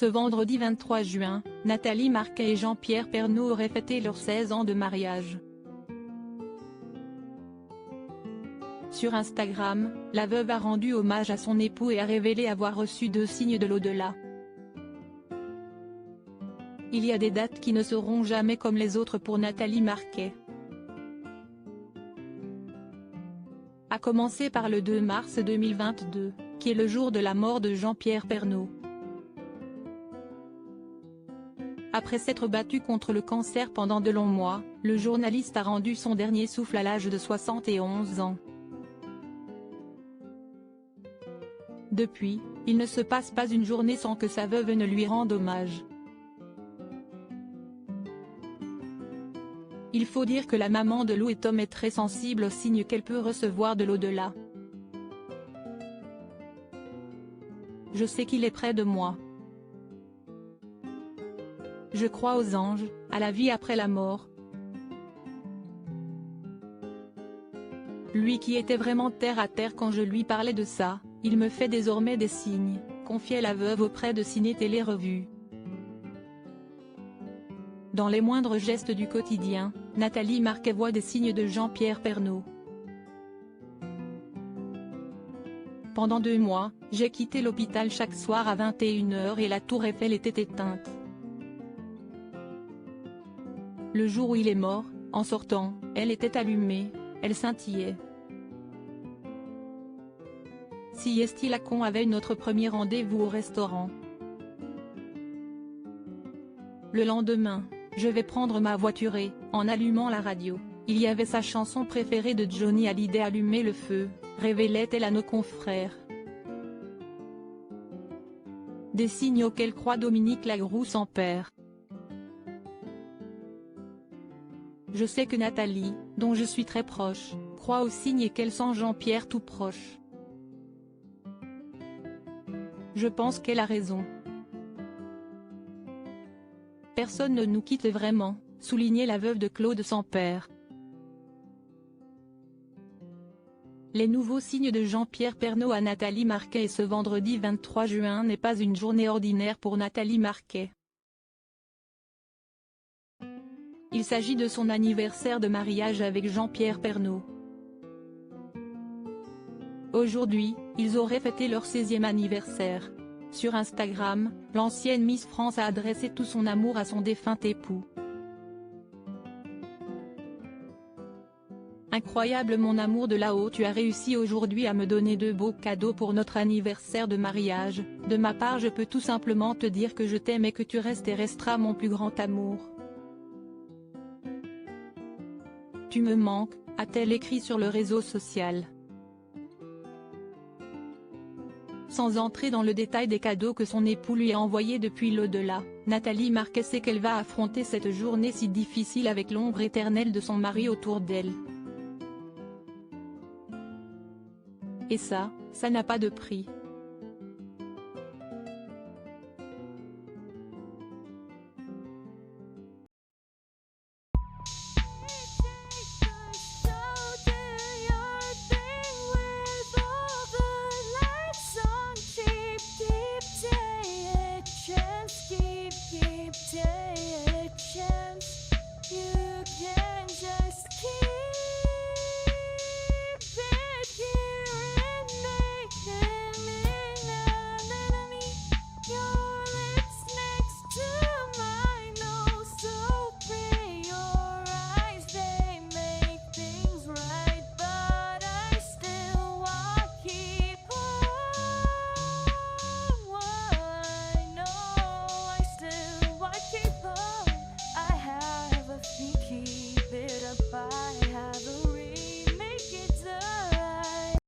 Ce vendredi 23 juin, Nathalie Marquet et Jean-Pierre Pernaut auraient fêté leurs 16 ans de mariage. Sur Instagram, la veuve a rendu hommage à son époux et a révélé avoir reçu 2 signes de l'au-delà. Il y a des dates qui ne seront jamais comme les autres pour Nathalie Marquet. À commencer par le 2 mars 2022, qui est le jour de la mort de Jean-Pierre Pernaut. Après s'être battu contre le cancer pendant de longs mois, le journaliste a rendu son dernier souffle à l'âge de 71 ans. Depuis, il ne se passe pas une journée sans que sa veuve ne lui rende hommage. Il faut dire que la maman de Lou et Tom est très sensible aux signes qu'elle peut recevoir de l'au-delà. Je sais qu'il est près de moi. Je crois aux anges, à la vie après la mort. Lui qui était vraiment terre à terre quand je lui parlais de ça, il me fait désormais des signes, confiait la veuve auprès de Ciné Télé Revue. Dans les moindres gestes du quotidien, Nathalie Marquet voit des signes de Jean-Pierre Pernaut. Pendant 2 mois, j'ai quitté l'hôpital chaque soir à 21 h et la tour Eiffel était éteinte. Le jour où il est mort, en sortant, elle était allumée, elle scintillait. Si Estilacon avait notre premier rendez-vous au restaurant. Le lendemain, je vais prendre ma voiture et, en allumant la radio, il y avait sa chanson préférée de Johnny Hallyday, Allumer le feu, révélait-elle à nos confrères. Des signes auxquels croit Dominique Lagroux sans père. Je sais que Nathalie, dont je suis très proche, croit aux signes et qu'elle sent Jean-Pierre tout proche. Je pense qu'elle a raison. Personne ne nous quitte vraiment, soulignait la veuve de Claude Sampère. Les nouveaux signes de Jean-Pierre Pernaut à Nathalie Marquet et ce vendredi 23 juin n'est pas une journée ordinaire pour Nathalie Marquet. Il s'agit de son anniversaire de mariage avec Jean-Pierre Pernaut. Aujourd'hui, ils auraient fêté leur 16e anniversaire. Sur Instagram, l'ancienne Miss France a adressé tout son amour à son défunt époux. Incroyable mon amour de là-haut, tu as réussi aujourd'hui à me donner 2 beaux cadeaux pour notre anniversaire de mariage. De ma part, je peux tout simplement te dire que je t'aime et que tu restes et resteras mon plus grand amour. Tu me manques, a-t-elle écrit sur le réseau social. Sans entrer dans le détail des cadeaux que son époux lui a envoyés depuis l'au-delà, Nathalie Marquet sait qu'elle va affronter cette journée si difficile avec l'ombre éternelle de son mari autour d'elle. Et ça n'a pas de prix.